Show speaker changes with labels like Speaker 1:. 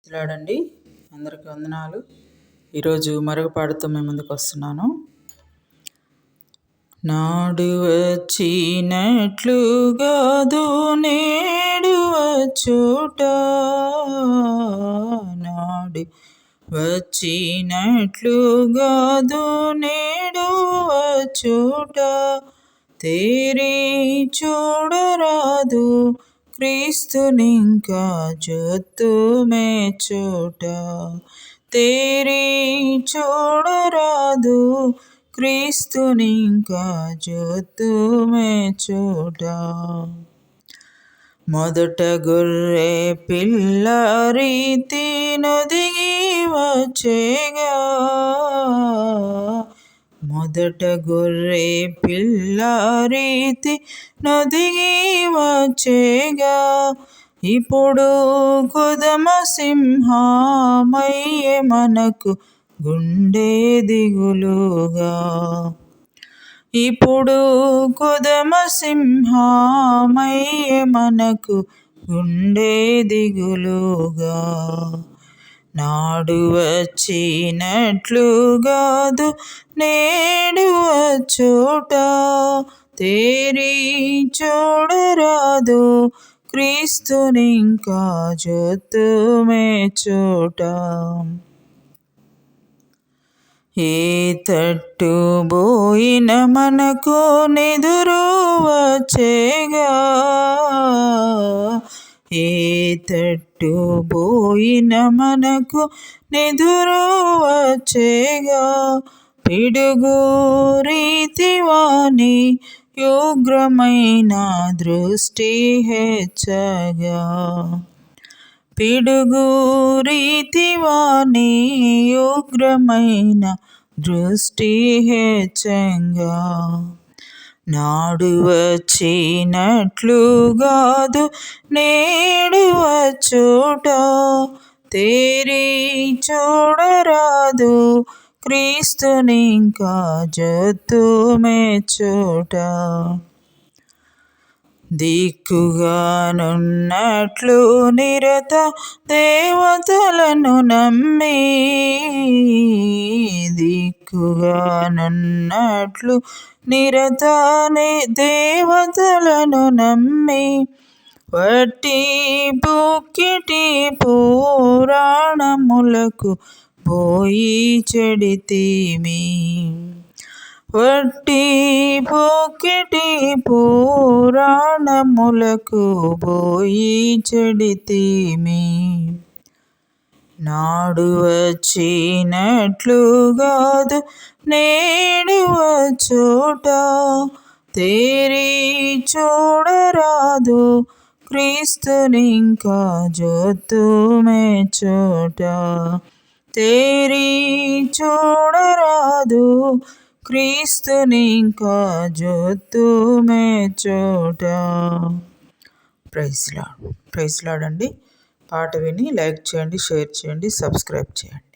Speaker 1: లాడండి అందరికీ వందనాలు. ఈరోజు మరొక పాటతో మేము ముందుకు వస్తున్నాను. నాడు వచ్చినట్లుగాదు నేడు వచ్చుట, నాడు వచ్చినట్లుగాదు నేడు వచ్చుట, తేరి చూడరాదు క్రీస్తునింకా జొత్తు మేచోట, తేరి చూడరాదు క్రీస్తునింకా జొత్తు మేచోట. మొదట గొర్రె పిల్ల రీతి నొదిగి వచ్చేగా, మొదట గొర్రె పిల్ల రీతి నొదిగి వచ్చేగా, ఇప్పుడు కొదమ సింహమయ్యే మనకు గుండె దిగులుగా, ఇప్పుడు కొదమ సింహమయ్యే మనకు గుండె దిగులుగా. నాడు వచ్చినట్లుగాదు నేడు వచ్చుట, తేరి చూడరాదు క్రీస్తునింకా జొత్తు మేచోట. ఏ తట్టు బోయిన మనకు నెదురు వచ్చేగా, ఏ తట్టు బోయిన మనకు నెదురు వచ్చేగా, పిడుగు రీతి వాని ఉగ్రమైన దృష్టి హెచ్చగా, పిడుగు రీతి వాని ఉగ్రమైన దృష్టి హెచ్చంగా. నాడు వచ్చినట్లుగాదు నేడు వచ్చుట, తేరి చూడరాదు క్రీస్తునింకా జొత్తు మేచోట. దిక్కుగానున్నట్లు నిరత దేవతలను నమ్మి, దిక్కుగానున్నట్లు నిరత దేవతలను నమ్మి, వట్టి బుక్కిటి పురాణములకు పోయి చెడితిమి, వట్టి బుక్కిటి పురాణములకు పోయి చెడితిమి. నాడు వచ్చినట్లుగాదు నేడు వచ్చుట, తేరి చూడరాదు క్రీస్తునింకా జొత్తు మేచోట, తేరి చూడరాదు క్రీస్తునింకా జొత్తు మేచోట. ప్రైజ్ లార్డ్ అండి. పాట విని లైక్ చేయండి, షేర్ చేయండి, సబ్స్క్రైబ్ చేయండి.